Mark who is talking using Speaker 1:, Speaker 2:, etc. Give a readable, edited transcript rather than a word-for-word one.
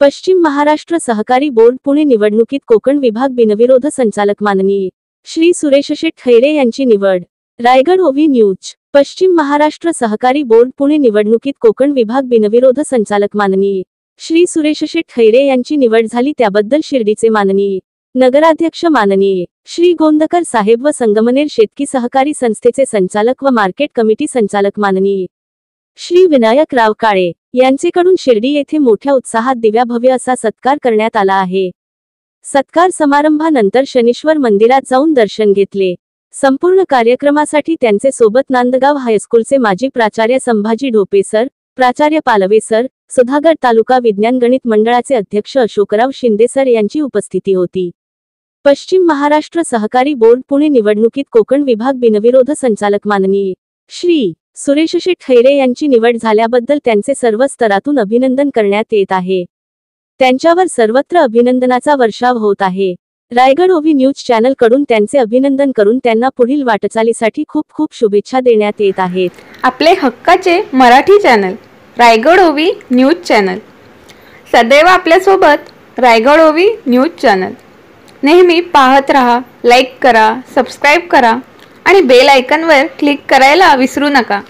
Speaker 1: पश्चिम महाराष्ट्र सहकारी बोर्ड पुणे निवडणुकीत कोकण विभाग बिनविरोध संचालक माननीय श्री सुरेश शेठ खैरे यांची निवड। रायगड ओवी न्यूज। पश्चिम महाराष्ट्र सहकारी बोर्ड पुणे निवडणुकीत कोकण विभाग बिनविरोध संचालक माननीय श्री सुरेश शेठ खैरे यांची निवड झाली, त्याबद्दल शिर्डीचे माननीय नगराध्यक्ष माननीय श्री गोंदकर साहेब व संगमनेर शेतकी सहकारी संस्थेचे संचालक व मार्केट कमिटी संचालक माननीय श्री विनायक राव काळे यांचेकडून शिर्डी येथे मोठ्या उत्साहात दिव्याभव्य असा सत्कार करण्यात आला आहे। सत्कार समारंभानंतर शनीश्वर मंदिरात जाऊन दर्शन घेतले। संपूर्ण कार्यक्रमासाठी त्यांचे सोबत नांदगाव हायस्कूलचे माजी प्राचार्य संभाजी ढोपे सर, प्राचार्य पालवे सर, सुधागड तालुका विज्ञान गणित मंडळाचे अध्यक्ष अशोकराव शिंदे सर यांची उपस्थिती होती। पश्चिम महाराष्ट्र सहकारी बोर्ड पुणे निवडणुकीत कोकण विभाग बिनविरोध संचालक माननीय श्री सुरेश शेठ खैरे यांची निवड झाल्याबद्दल त्यांचे सर्व स्तरातून अभिनंदन करण्यात येत आहे। त्यांच्यावर सर्वत्र अभिनंदनाचा वर्षाव होत आहे। रायगड ओवी न्यूज चॅनल कडून त्यांचे अभिनंदन करून त्यांना पुढील वाटचालीसाठी खूप खूप शुभेच्छा देण्यात येत आहेत।
Speaker 2: आपले हक्काचे मराठी चॅनल रायगड ओवी न्यूज चॅनल सदैव आपल्यासोबत। रायगड ओवी न्यूज चॅनल नेहमी पाहत रहा, लाईक करा, सबस्क्राईब करा आणि बेल आयकॉनवर क्लिक करायला विसरू नका।